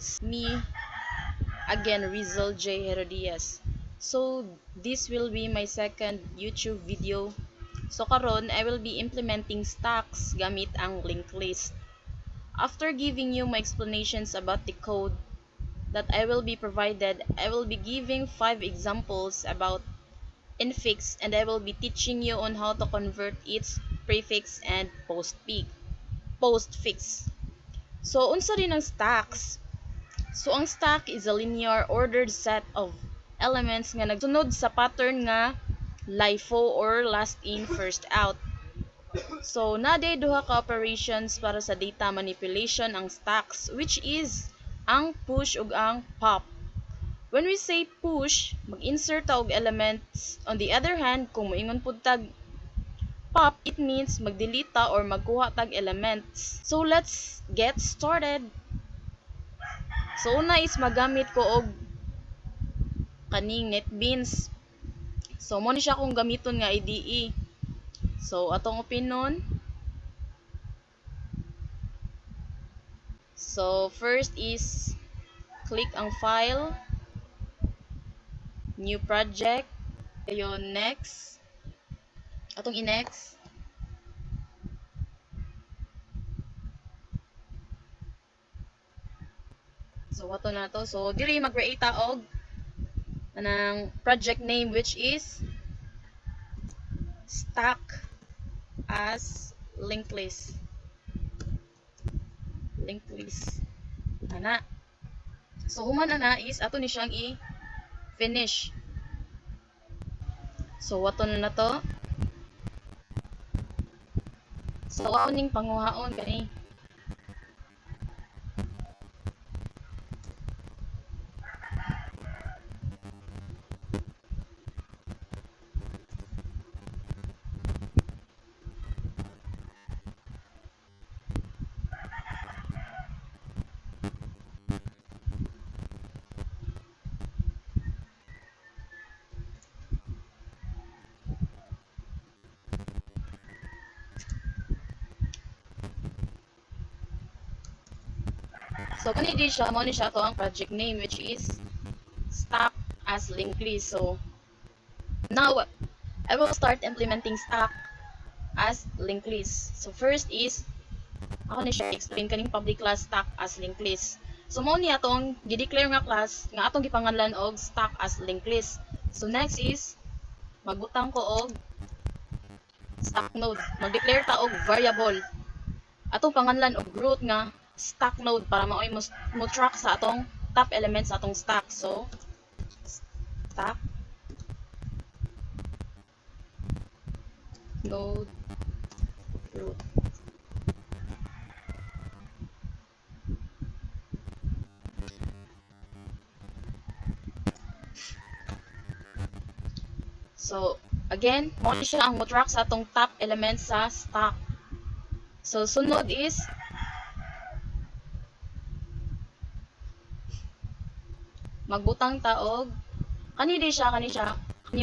it's me again, Rizal J. Herodias. So this will be my second YouTube video. So karon I will be implementing stacks gamit ang linked list. After giving you my explanations about the code that I will be provided, I will be giving 5 examples about infix, and I will be teaching you on how to convert its prefix and postfix. So unsa rin ang stacks? So ang stack is a linear ordered set of elements nga nagsunod sa pattern nga LIFO or last in first out. So naday duha ka operations para sa data manipulation ang stacks, which is ang push ug ang pop. When we say push, mag-insert ta og elements. On the other hand, kung moingon pud tag pop, it means mag-delete ta or magkuha tag elements. So let's get started. So una is magamit ko og kaning NetBeans. So mo ni siya kung gamiton nga IDE. So atong opinon. So first is click ang file, new project, ayon next. Atong i-next. So ato na to. So diri mag-create ta og anang project name, which is stack as linked list. Linked list. Ana. So human ana is ato ni siyang i-finish. So ato na to. So ako ning panguhaon kani. So kani di siya mo ni siya to ang project name, which is stack as linked list. So now I will start implementing stack as linked list. So first is ako ni siya explain kaning public class stack as linked list. So mo ni atong gi-declare nga class nga atong gipanganlan og stack as linked list. So next is magbutang ko og stack node. Mag-declare ta og variable atong panganlan og root nga stack node para maoy mo track sa atong top elements sa atong stack. So stack node root. So again, mo siya ang mo track sa atong top elements sa stack. So sunod is magbutang ta og kani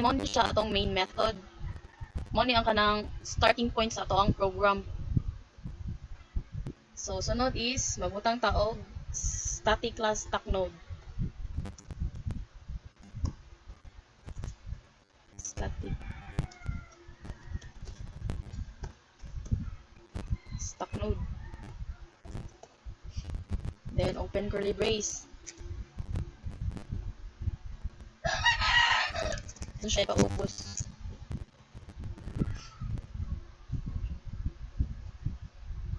mo ni siya atong main method. Mo ni ang kanang starting point sa ato ang program. So sunod is magbutang ta og static class stack node. Static stack node. Then open curly brace. So siya ipaubos.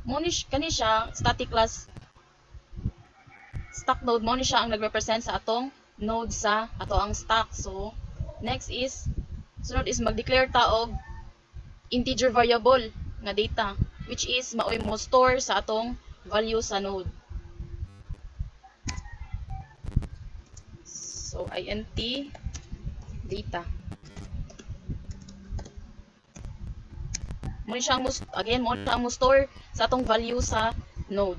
Mo ni kani siya static class stack node, mo ni siya ang nagrepresent sa atong node sa ato ang stack. So next is sunod is mag-declare ta og integer variable nga data, which is maoy mo store sa atong value sa node. So int data. Mo siyang again mo siyang mo store sa atong value sa node.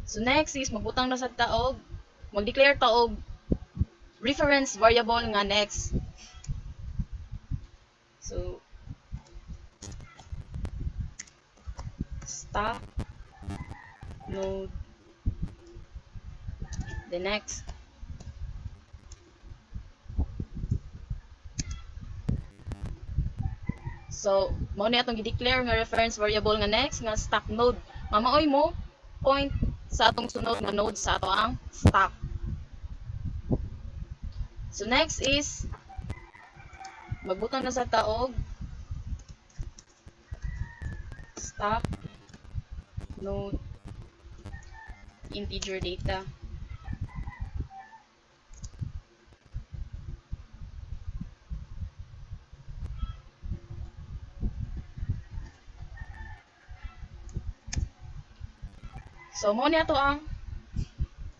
So next is magbutang na sad ta og mag-declare ta og reference variable nga next. So stack node The next. So, mao ni atong gi-declare nga reference variable nga next nga stack node. Mamaoy mo point sa atong sunod nga node sa ato ang stack. So next is magbutang na sa taog stack node integer data. So mao ni ato ang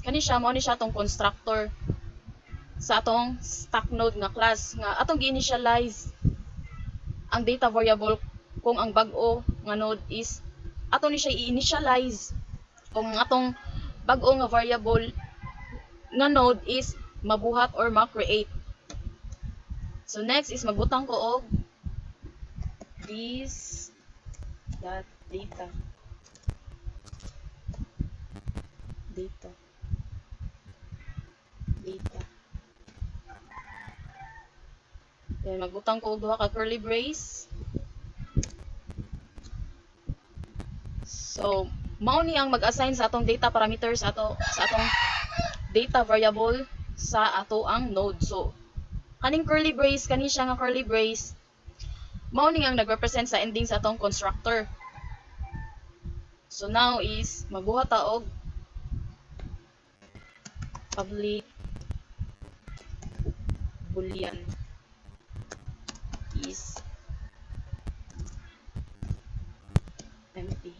mao ni siya atong constructor sa atong stack node nga class nga atong gi-initialize ang data variable kung ang bag-o nga node is ato ni siya i-initialize kung ang atong bag-o nga variable nga node is mabuhat or ma-create. So next is magbutang ko og this dot data. Then magbutang ko og duha ka curly brace. So mao ni ang mag-assign sa atong data parameters sa atong data variable sa ato ang node. So kaning curly brace kani siya nga curly brace mao ni ang nagrepresent sa ending sa atong constructor. So now is magbuhat ta og public boolean is empty.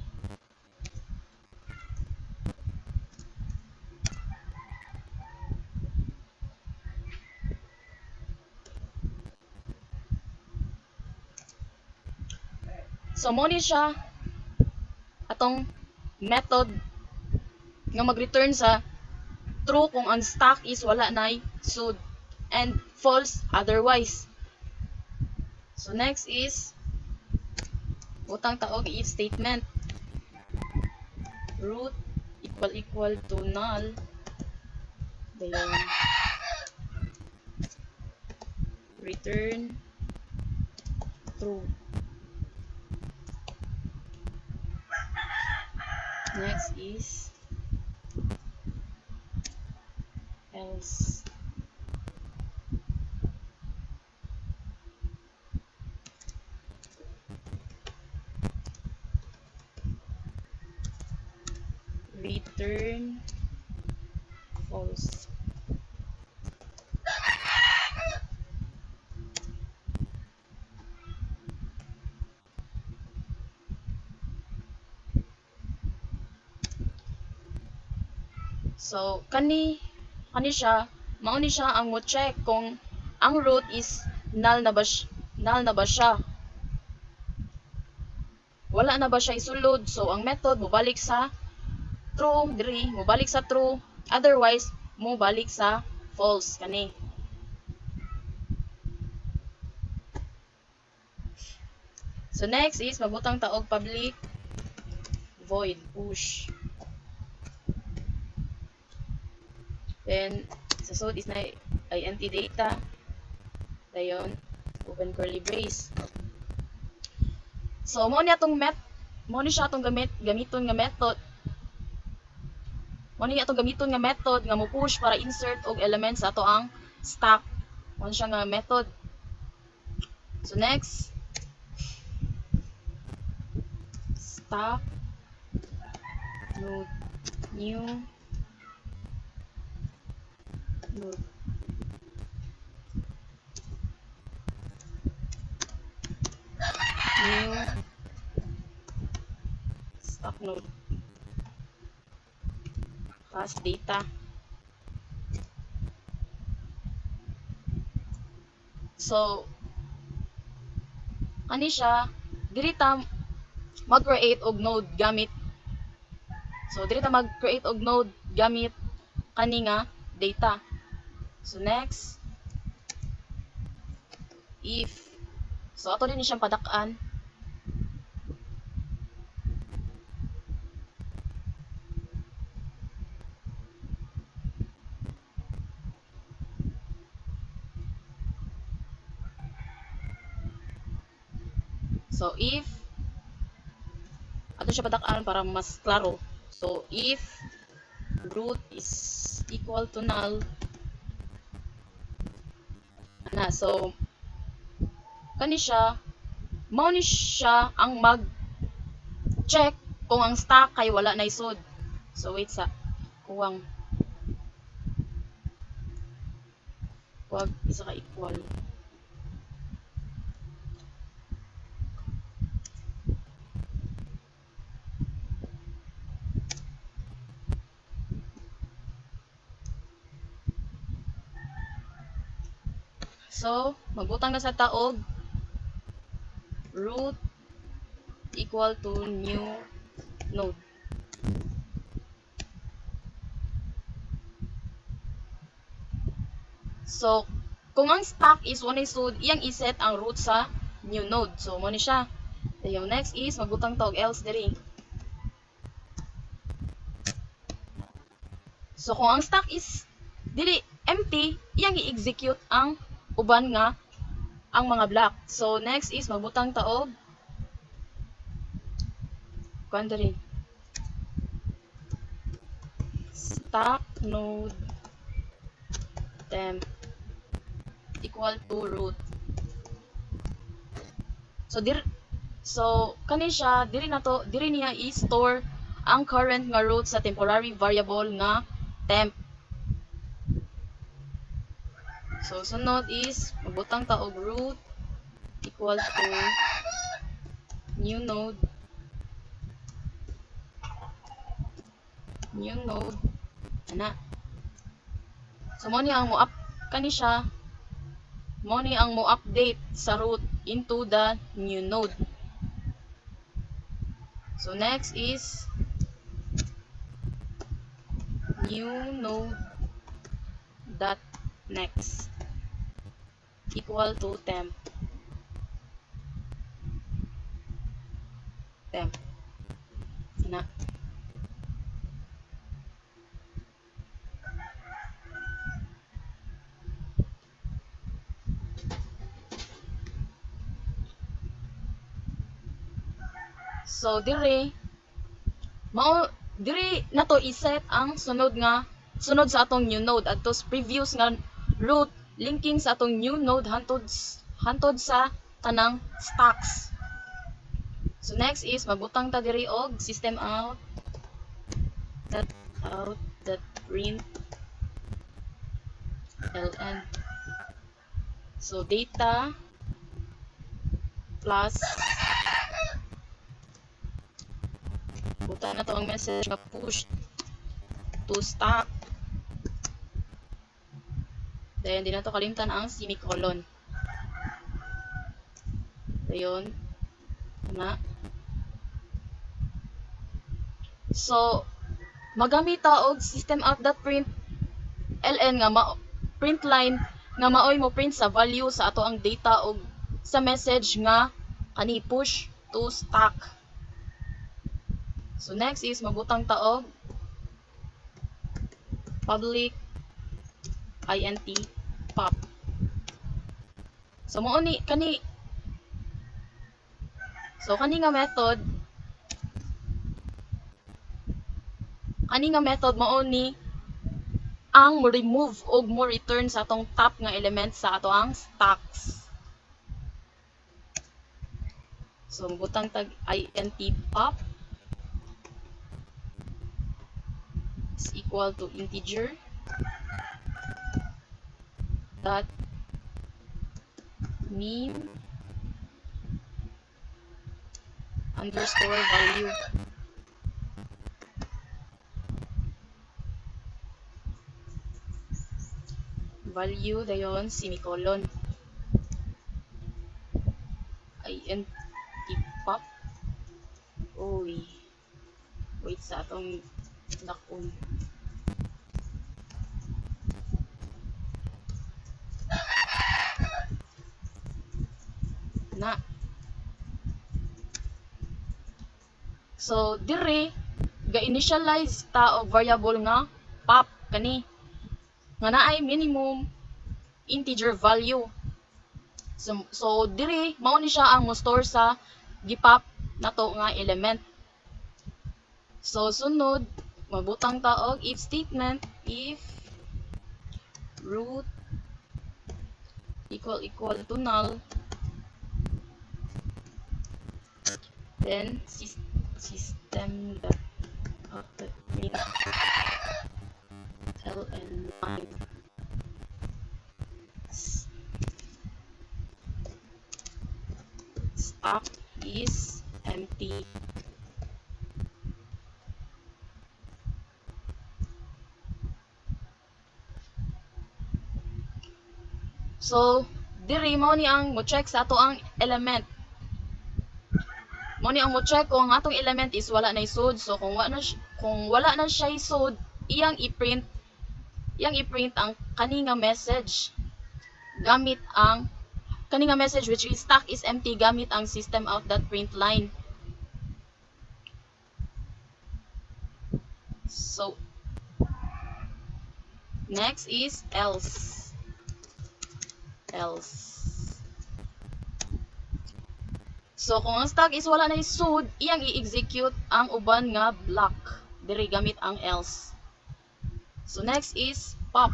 So mo ni siya atong method nga mag-return sa true kung ang stack is wala nay sud and false otherwise. So next is butang taog if statement root equal to null then return true. Next is else. Return false. So kani siya mao ni siya ang mo check kung ang root is null na ba siya. Wala na ba siya isulod. So ang method mobalik sa true diri, mobalik sa true, otherwise mobalik sa false kani. So next is magbutang taog public void push. Then sa sud is na int data. Dayon open curly brace. So mo ni siya atong gamiton nga method. Mo ni atong gamiton nga method nga mo push para insert og element sa ato ang stack. Mo siya nga method. So next stack node new node. New stack node class data. So ani siya diri ta mag-create og node gamit. So diri ta mag-create og node gamit kani nga data. So next if so ato din siyang padak-an. So if ato siya patak-anon para mas klaro. So if root is equal to null ana, so kani siya mao ni siya ang mag check kung ang stock kay wala na isod. So wait sa kuwang wag isa ka equal. So magbutang na sa taog root equal to new node. So kung ang stock is 1 isod, iyang iset ang root sa new node. So mo ni siya. Yung next is magbutang tawag else diri. So kung ang stock is dili empty, iyang i-execute ang uban nga ang mga block. So next is magbutang taog kuan diri stock node temp equal to root. So kani siya diri niya i-store ang current nga root sa temporary variable nga temp. So sunod is magbutang taog root equal to new node ana. So mo ni ang mo up kani siya mo ni ang mo update sa root into the new node. So next is new node dot next equal to temp. Na. So diri nato iset ang sunod sa atong new node adto sa previous nga root linking sa atong new node hantod sa tanang stocks. So next is magbutang ta diri og system out that print ln. So data plus buta na to ang message nga push to stock. Then di na to kalimtan ang semicolon. Ayun. Na. So magamit ta og system out.print ln nga print line nga maoy mo print sa value sa ato ang data og sa message nga kani push to stock. So next is magbutang ta og public int pop. So mao ni kani nga method mao ni ang mo remove og mo return sa atong top nga element sa ato ang stocks. So magbutang tag int pop is equal to integer dot name underscore value dayon semicolon int pop. Oy wait sa atong dakon na. So dire ga-initialize ta og variable nga pop kani nga naay minimum integer value. So dire mao ni siya ang mo store sa gipop nato nga element. So sunod mabutang ta og if statement, if root equal to null, then system dot print ln1 stack is empty. So diri mao ni ang mo check sa ato ang element. Mao ni ang mo check kung ang atong element is wala na isod. So kung wala na siya isod, iyang i-print ang kaninga message gamit ang kaninga message which is stack is empty gamit ang system out that print line. So next is else. So kung ang stack is wala na isud, iyang i-execute ang uban nga block diri gamit ang else. So next is pop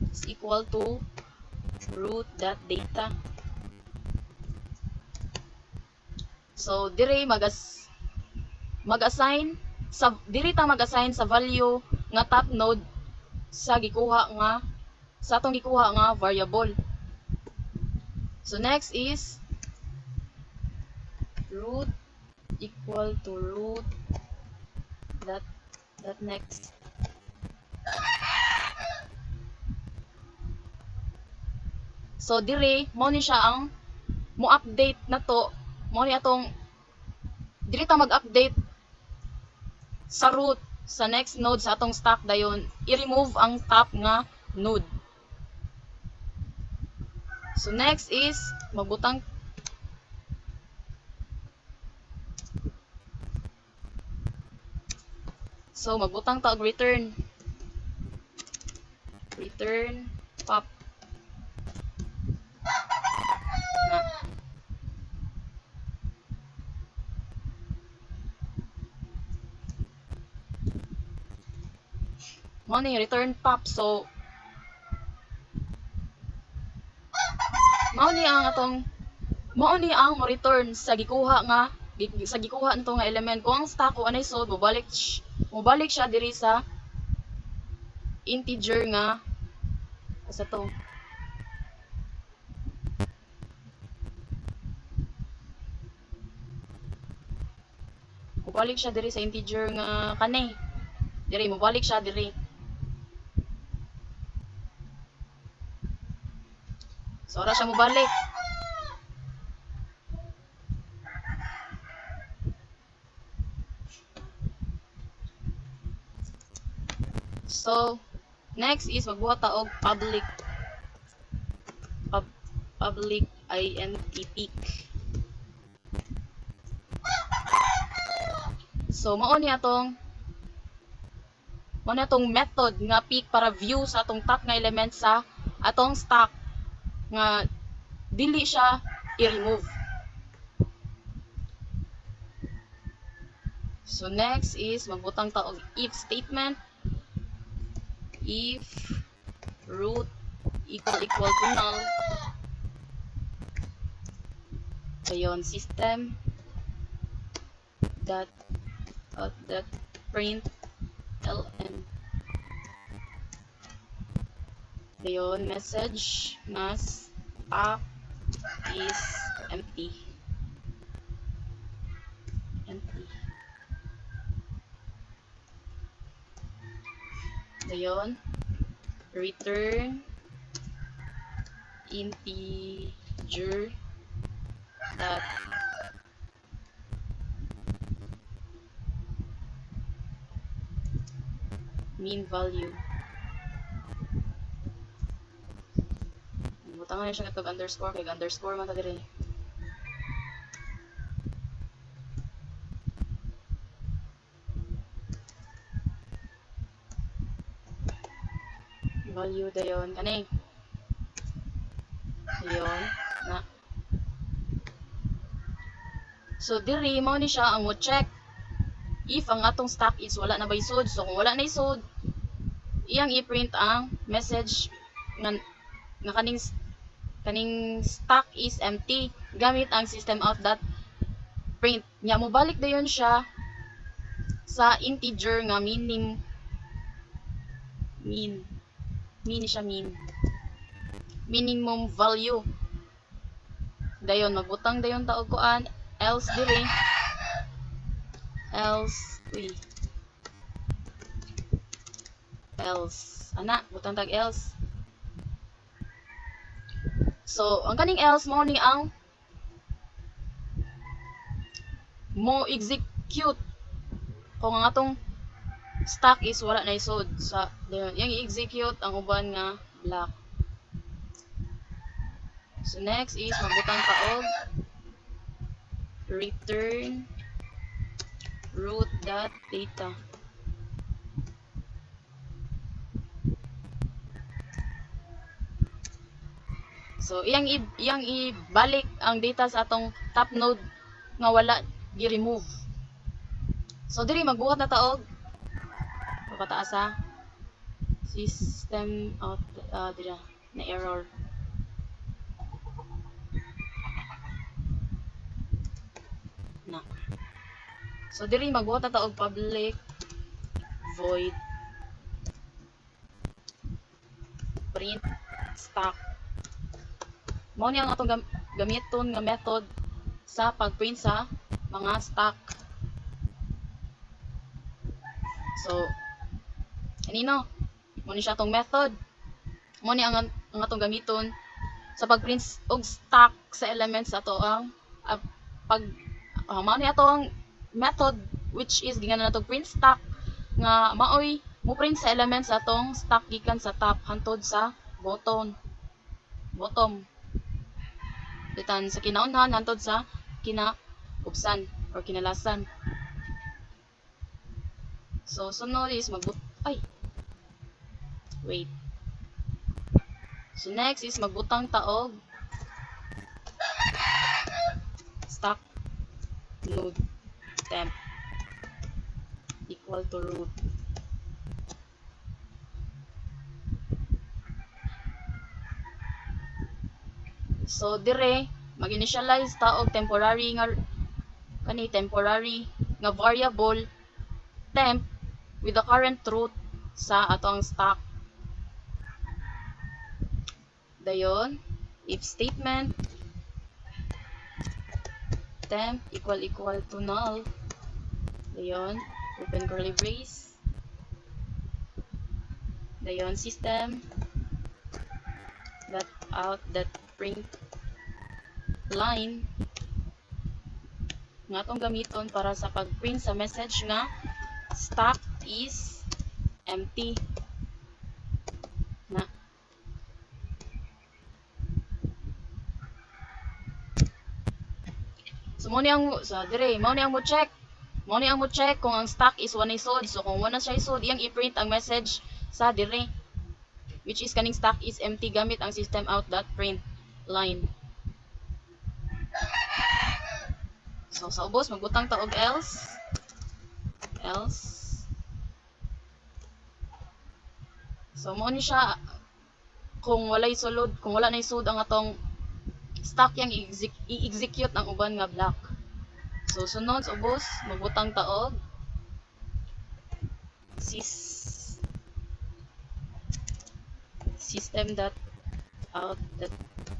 is equal to root.data. So diri mag-assign sa value nga top node sa atong gikuha nga variable. So next is root equal to root that next. So dire mo ni siya ang mo update na to, mo ni atong dire ta mag-update sa root sa next node sa atong stack dayon, i-remove ang top nga node. So next is magbutang ta og return pop na. Mo ni return pop. So mao ni ang mo return sa gikuha nito nga element. Kung ang stack o anay sod, mobalik siya diri sa integer nga sa to. Mobalik siya diri sa integer nga kanay. Diri mobalik siya diri. So ora siya mobalik. So next is magbuhat ta og public int peak. So mao ni atong method nga peak para view sa atong top nga element sa atong stack nga dili siya i-remove. So next is magbutang ta og if statement, if root equal to null, dayon system dot print ln, dayon message nga stack is empty. Dayon return integer that mean value. Butangan na siya katog underscore kay underscore man ta diri. Value dayon kani. Ayun. Na. So, diri, mao ni siya ang mo check if ang atong stock is wala na ba isod. So, kung wala na isod, iyang i-print ang message nga kaning stock is empty gamit ang system out dot print. Nya mo balik dayon siya sa integer nga min siya minimum value. Dayon magbutang dayon ta og kuan else dire else ana butang tag else. So ang kaning else mo ni ang mo execute kung ang atong stock is wala na isod sa yang i-execute ang uban nga block. So next is magbutang ka og return root.data. So iyang ibalik ang data sa atong top node nga wala gi-remove. So diri magbuhat na ta og pagkataasa system out dira na error. Na. So diri magbuhat na ta og public void print stock. Mao ni ang atong gamiton nga method sa pagprint sa mga stock. So kanino mo ni siya tong method. Mo ni ang atong gamiton sa pagprint og stock sa elements ato ang mao ni atong method which is gingan natong print stock nga maoy mo print sa elements atong stock gikan sa top hantod sa bottom. Bitan sa kinaunhan hantod sa kinaubsan or kinalasan. So sunod is So next is magbutang ta og stock node temp equal to root. So dire mag-initialize ta og temporary nga variable temp with the current root sa atong stock. Dayon if statement temp equal to null. Dayon open curly brace. Dayon system out print line nga atong gamiton para sa pagprint sa message nga stock is empty. Na. So mo ni ang mo check kung ang stock is wala isod. So kung wala siya isod, iyang i-print ang message sa dire which is kaning stock is empty gamit ang system out dot print line. So sa ubos magbutang ta og else. So mo ni siya kung wala na isod ang atong stock yang i-execute ang uban nga block. So sunod sa ubos magbutang ta og system dot out dot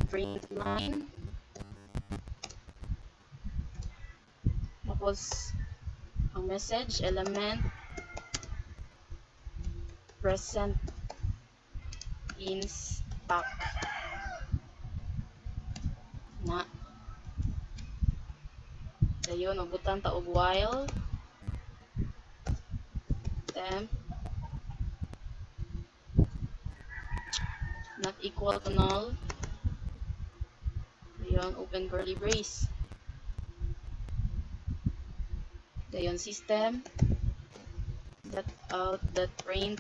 print line. Tapos ang message element present in stock. Na. Dayon magbutang ta og while temp not equal to null. Dayon open curly brace. Dayon system dot out dot print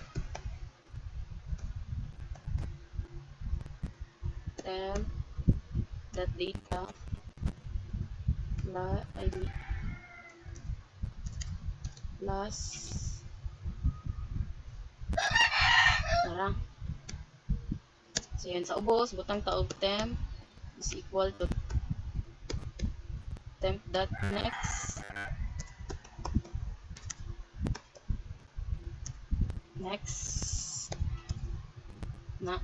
temp that data plus tara. So yun, sa ubos, butang taog temp is equal to temp.next na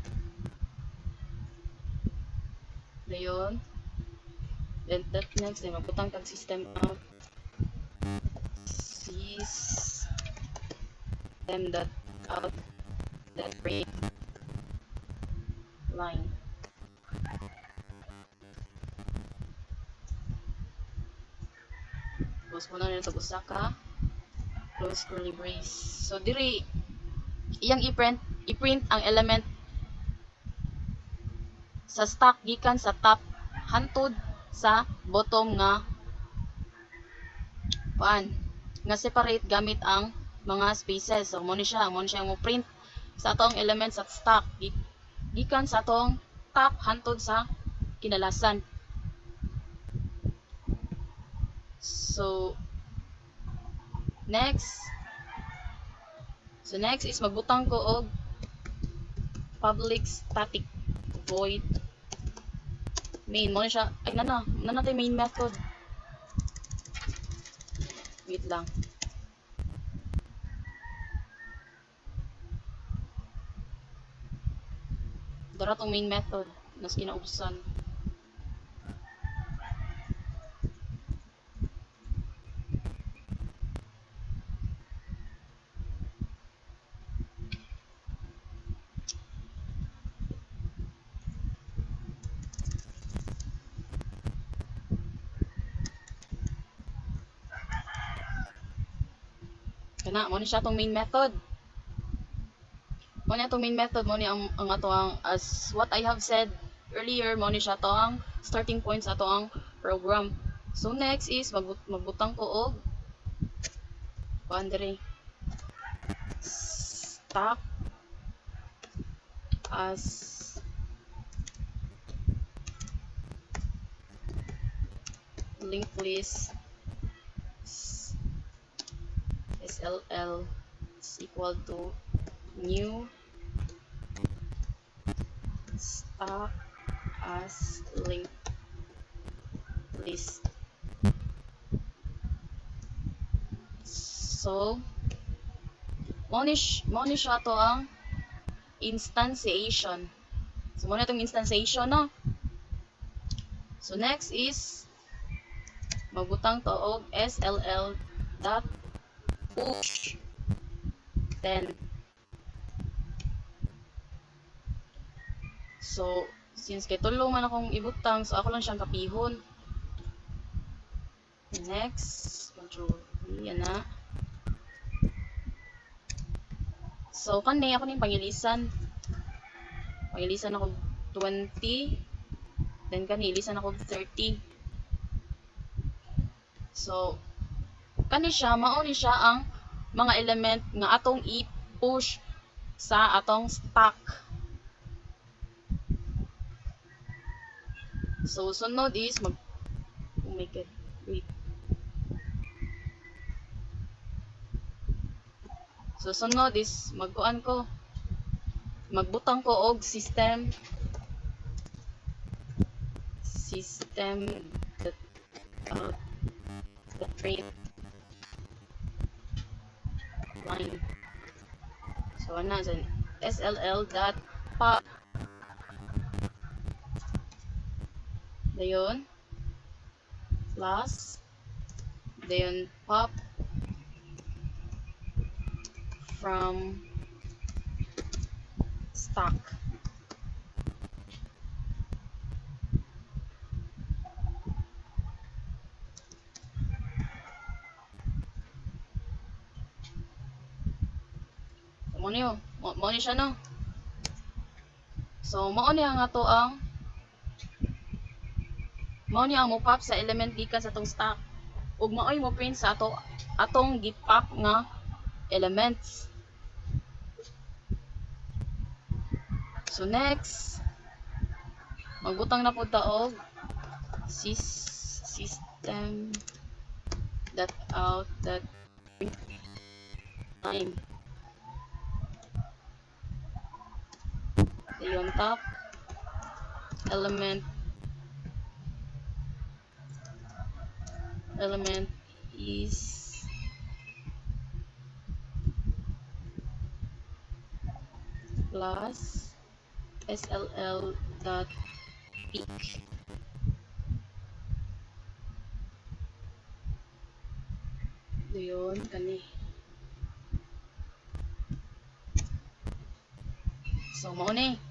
dayon temp.next then magbutang tag system out system.out.print line. Tapos muna nito usa ka close curly brace. So diri iyang i-print ang element sa stock gikan sa top hantod sa bottom nga separate gamit ang mga spaces. So mo ni siya mo print sa atong element sa stock gikan sa atong top hantod sa kinalasan. So next is magbutang ko og public static void main mo siya ay nanatay main method. Wait lang. Dara tong main method nas kinaubusan. Kana mo ni siya tong main method. Mo ni atong main method mo ni ang ato ang as what I have said earlier mo ni siya to ang starting point sa ato ang program. So next is magbutang ko og boundary stock as linked list SLL is equal to new stock as linked list. So mo ni siya to ang instantiation. So mo na itong instantiation, no? So next is magbutang to og SLL dot push 10. So since kay tulo man akong ibutang, so ako lang siyang kapihon. Next, control V, yan na. So kanay ako ning pangilisan ako 20, then kanilisan ako 30. So kani siya mao ni siya ang mga element nga atong i-push sa atong stock. So sunod is oh my god, wait. So sunod is magbutang ko og system the print line. So ana sa SLL dot pop dayon plus dayon pop from stock. Mo ni siya, no? So mao ni ang ato ang mo pop sa element gikan sa atong stock ug maoy mo print sa atong gipop nga elements. So next magbutang na pud ta og system dot out dot time. Yung top element is plus SLL dot peak. So yun, kani. So mo ni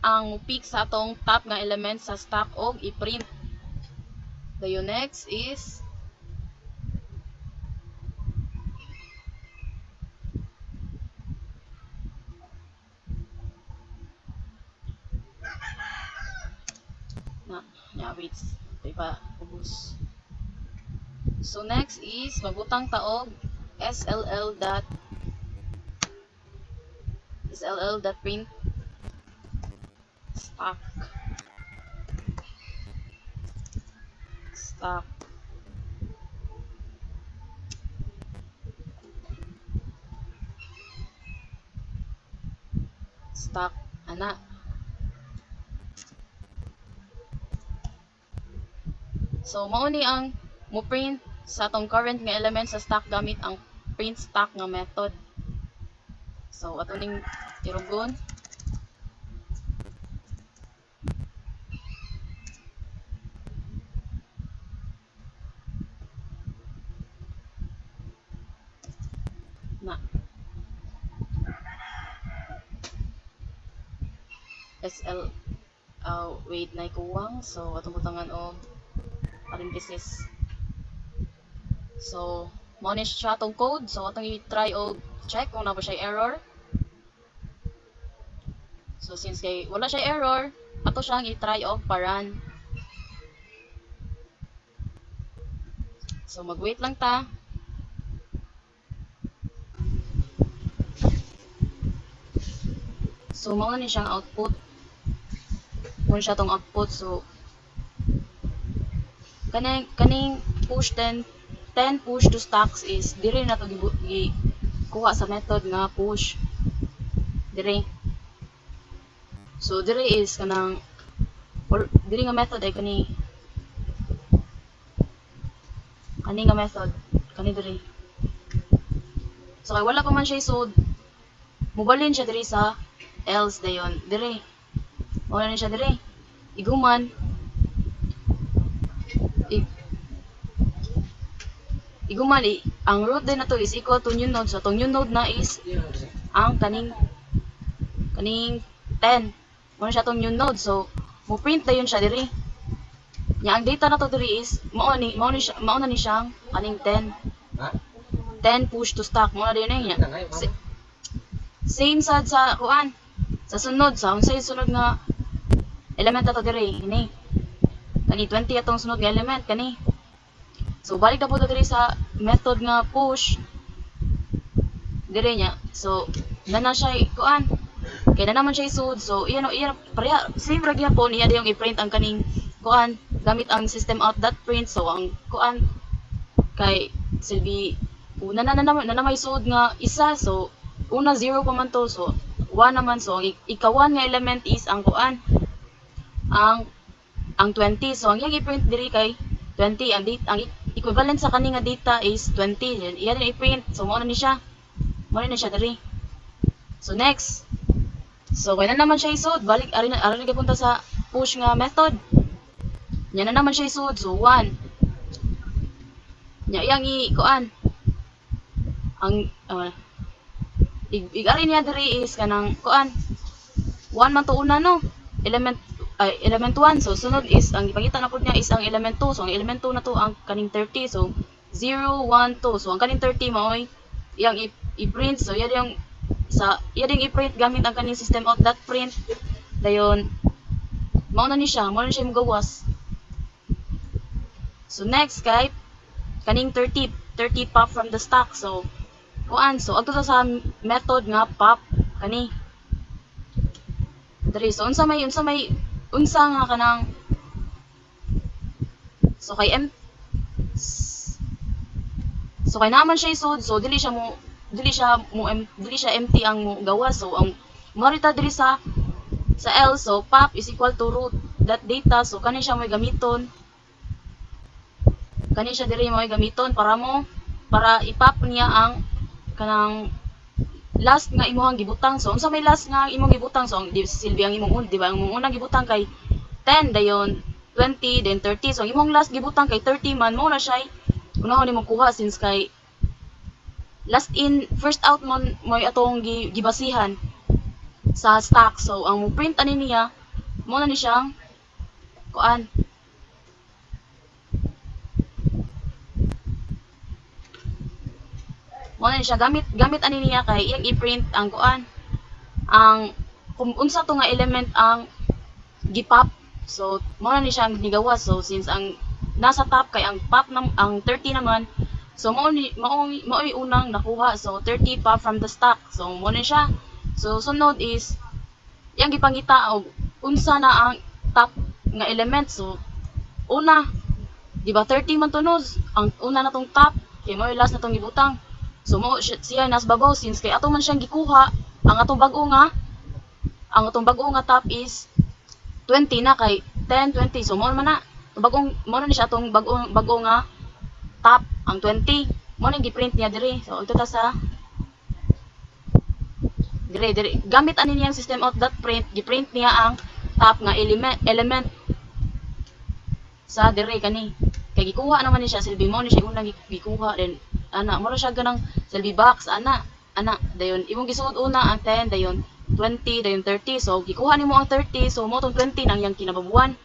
ang peak sa atong top nga element sa stack og i-print. Dayon next is wait, pa ubos. So next is magbutang ta og SLL dot print stock ana. So mao ni ang mo print sa atong current nga element sa stock gamit ang print stock nga method. So ato ning tirugon. Na SL wait na ikuwang, so atong butangan og parenthesis. So mao ni siya atong code, so atong i-try og check kung na ba siya error. So since kay wala siya error, ato siyang i-try og paran. So mag-wait lang ta. So mao ni siyang output. Mao siya tong output. So kaning push 10 push to stacks is dire na to kuha sa method nga push. Dire. So dire is kanang or dire nga method ay kani nga method kani dire. So kay wala pa man siya isod, mubalin siya dire sa else dayon dire. Wala na siya dire. Iguman ang root din na to is equal to new node. So itong new node na is ang kaning 10. Muna siya itong new node. So mo print na yun siya diri. Nya ang data na to diri is mao na ni siyang kaning 10 push to stack. Mao na din niya. Same sad sa kuan. Sa sunod sa unsay sunod nga element na to diri ini. Kani 20 atong sunod nga element kani. So balik na po diri sa method nga push dire niya. So na siya kuan kay na naman siya isud. So iyan pareha same ra gyapon iya yung i-print ang kaning kuan gamit ang system out dot print. So ang kuan kay silbi una na may isud nga isa. So una 0 pa man to. So 1 naman. So ang ikawan nga element is ang kuan ang 20. So ang iyang i-print diri kay 20 ang equivalent sa kaning nga data is 20. Iya din i-print. So mao na ni siya. Mao na siya diri. So next. So kaya na naman siya isud. Balik ari na punta sa push nga method. Nya na naman siya isud. So 1. Nya iyang kuan ang ari niya diri is kanang kuan 1 man to una no. Element 1. So sunod is ang ipakita na pud niya is ang element 2. So ang element 2 na to ang kaning 30. So 0 1 2. So ang kaning 30 maoy iyang i-print. So iya yung i-print gamit ang kaning system out dot print. Dayon mao na ni siya magawas. So next kay kaning 30 pop from the stack. So kuan. So adto ta sa method nga pop kani. Diri so unsa nga kanang so kay naman siya isod, so dili siya empty ang mo gawa. So ang marita diri sa L, so pop is equal to root that data. So kani siya mo gamiton. Kani siya diri mo gamiton para ipop niya ang kanang last nga imong gibutang. So unsa may last nga imong gibutang? So ang silbi ang imong di ba? Ang unang gibutang kay 10 dayon 20 then 30. So ang imong last gibutang kay 30 man, mo na siya unahon nimo kuha since kay last in first out mo atong gibasihan sa stock. So ang mo print ani niya mo na ni siyang kuan. Mo na ni siya gamit ani niya kay iyang i-print ang kuan ang kung unsa to nga element ang gipop. So mo na ni siya ang gigawa. So since ang nasa top kay ang pop ang 30 naman, so mao unang nakuha. So 30 pop from the stock. So mo na siya. So sunod is yang gipangita og unsa na ang top nga element. So una, di ba 30 man tunog ang una natong top kay mo last natong gibutang. So mo siya nas babaw since kay ato man siyang gikuha. Ang atong bago nga top is 20 na kay 10 20. So mo na ni siya atong bago nga top ang 20. Mo na gi-print niya diri. So ito ta sa diri gamit ani niyang system out dot print, gi-print niya ang top nga element sa diri kani. Kay gikuha naman ni siya silbi mo ni siya unang gikuha then ana mo siya ganang silbi box ana dayon imong gisuod una ang 10 dayon 20 dayon 30. So gikuha nimo ang 30. So mo tong 20 nang yang kinababuan.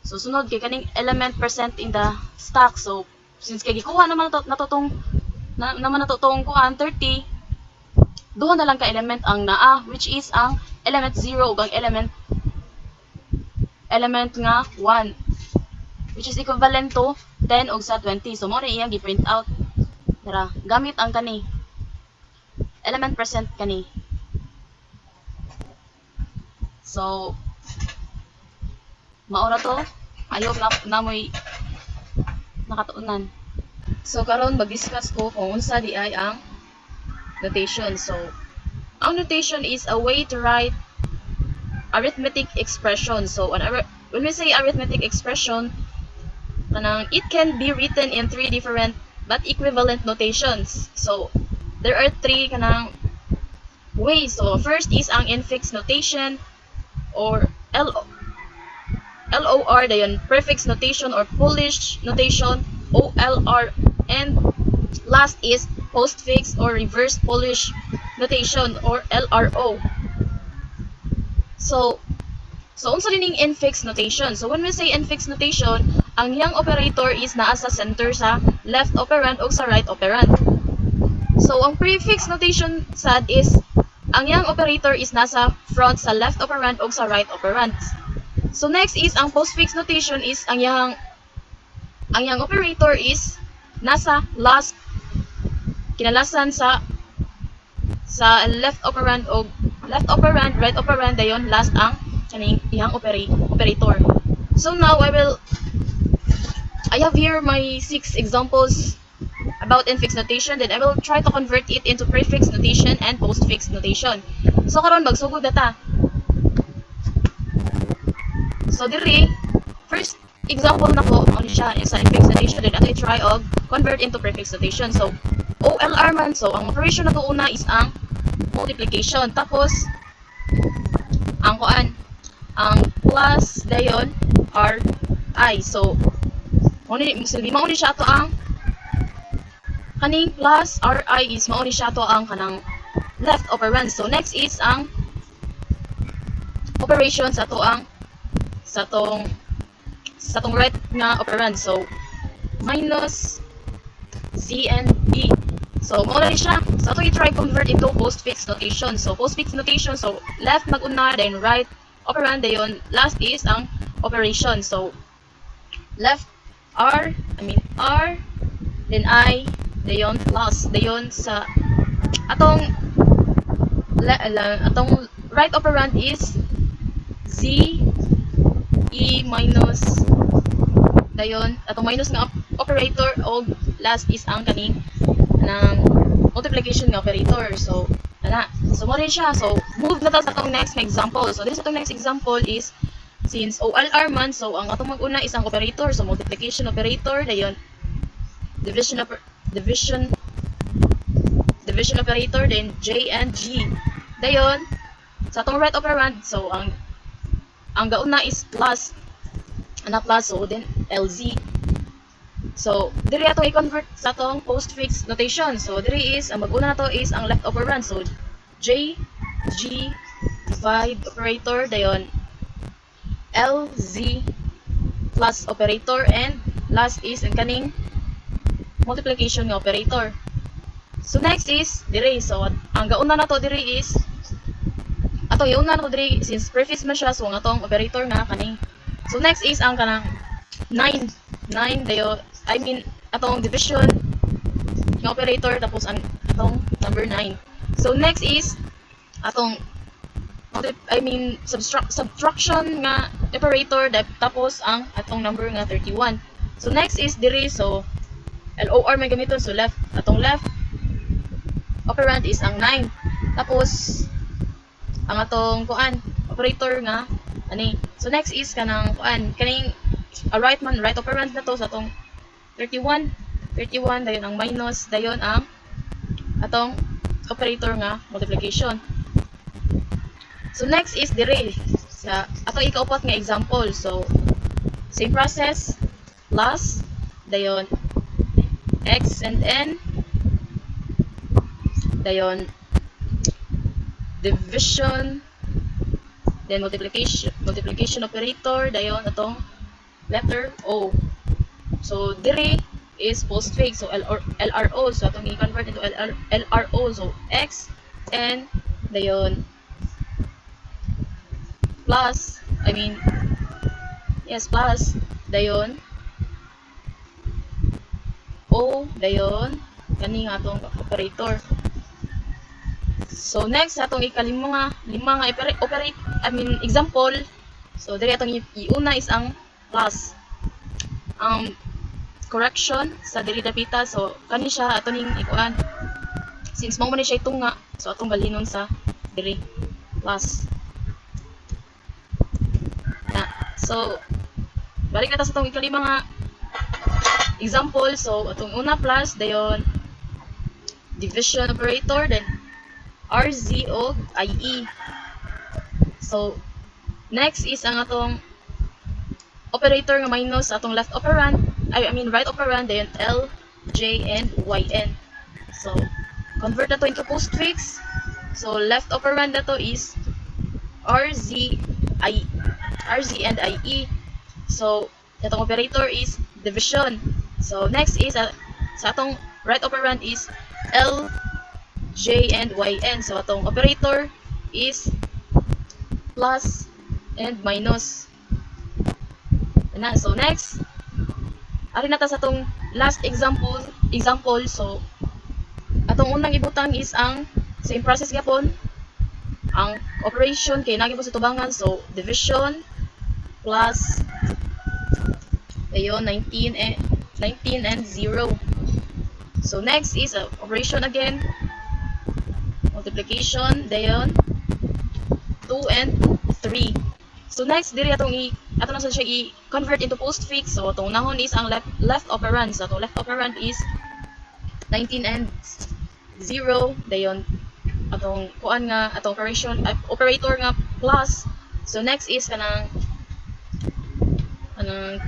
So sunod kay kaning element percent in the stock. So since kay gikuha naman natutong kuan 30, duha na lang ka element ang naa which is ang element 0 ug ang element nga 1 which is equivalent to 10 ug sa 20. So mo na iyang gi-print out. Tara, gamit ang kani element percent kani. So mao na to. Ayok na mo'y nakatuunan. So karon mag-discuss ko kung unsa di ay ang notation. So ang notation is a way to write arithmetic expression. So when we say arithmetic expression, it can be written in three different but equivalent notations. So there are three kanang ways. So first is ang infix notation or LOR, dayon prefix notation or Polish notation, OLR, and last is postfix or reverse Polish notation or LRO. So unsa dining infix notation? So when we say infix notation, ang yang operator is naa sa center sa left operand o sa right operand. So ang prefix notation sad is ang yang operator is nasa front sa left operand o sa right operand. So next is ang postfix notation is ang yang operator is nasa last kinalasan sa left operand o right operand dayon last ang kaning yang operator. So now I have here my 6 examples about infix notation, then I will try to convert it into prefix notation and postfix notation. So karon magsugod na ta. So diri first example na ko ano siya sa infix notation, then I try og convert into prefix notation. So OLR man, so ang operation na to una is ang multiplication, tapos ang plus dayon RI. So mao ni siya to ang kaning plus RI is mao ni siya to ang kanang left operand. So next is ang operation sa tong right nga operand. So minus C and D. So mao na ni siya. So ato i-try convert into postfix notation. So postfix notation, so left mag-una, then right operand, dayon last is ang operation. So left R, then I, dayon plus, dayon sa atong atong right operand is z e minus dayon atong minus nga operator o last is ang kaning ng multiplication nga operator. So ana, so mo rin siya. So move na ta sa atong next nga example. So this atong next example is since OLR man, so ang atong mag-una is ang operator, so multiplication operator dayon division operator, then J and G. Dayon, sa atong right operand, so ang gauna is plus, ana plus, so then LZ. So, diri atong i-convert sa atong postfix notation. So, diri is, ang mag-una na to is ang left operand. So, J, G, divide operator, dayon LZ plus operator, and last is ang kaning multiplication nga operator. So next is diri. So ang gauna na to diri is atong iuna na to diri since prefix man siya, so ang atong operator nga kaning. So next is ang kanang 9 dayo, I mean atong division nga operator tapos ang atong number 9. So next is atong subtraction nga operator tapos ang atong number nga 31. So next is diri, so LOR may gamiton, so atong left operand is ang 9. Tapos ang atong kuan operator nga ani. So next is kanang kuan kaning right operand na to sa atong 31 dayon ang minus dayon ang atong operator nga multiplication. So next is diri sa atong ikaupat nga example. So same process, plus dayon x and n dayon division, then multiplication operator dayon atong letter O. So diri is postfix, so LRO, so atong i-convert into LRO, so x and dayon plus, plus dayon O dayon kani nga atong operator. So next atong lima nga example. So diri atong iuna is ang plus. Correction sa diri dapita, so kani siya ato ning ikuan. Since mo man siya itunga, so atong balinon sa diri plus. So balik na ta sa atong ikalima nga example. So atong una plus dayon division operator, then RZ o IE. So next is ang atong operator nga minus atong left operand, right operand, then L, J, and YN. So convert na to into postfix. So left operand na to is RZ and IE. So atong operator is division. So next is sa atong right operand is L, J, and YN. So atong operator is plus and minus. So next, ari na ta sa atong last example. So atong unang ibutang is ang same process gyapon. Ang operation kay nagi po sa tubangan, so division plus ayon 19 and 0. So next is operation again, multiplication dayon 2 and 3. So next diri atong ato na siya i-convert into postfix. So atong nahon is ang left operand. So atong left operand is 19 and 0 dayon atong kuan nga atong operator nga plus. So next is kanang 2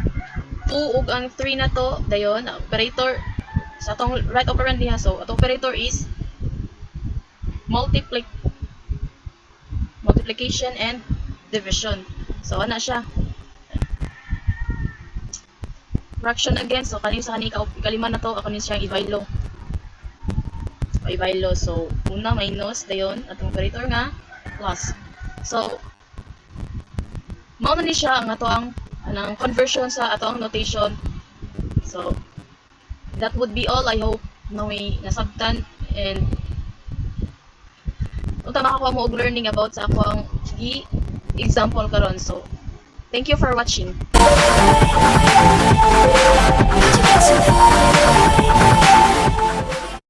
ug ang 3 na to dayon operator sa atong right operand diha. So atong operator is multiplication and division. So ana siya fraction again. So kaning sa ikalima na to ako ni siyang i-bylo. So una minus dayon atong operator nga plus. So mao na ni siya ang ato ang conversion sa ato ang notation. So that would be all. I hope na may nasabtan, and unta makakuha mo og learning about sa ako ang example karon. So thank you for watching.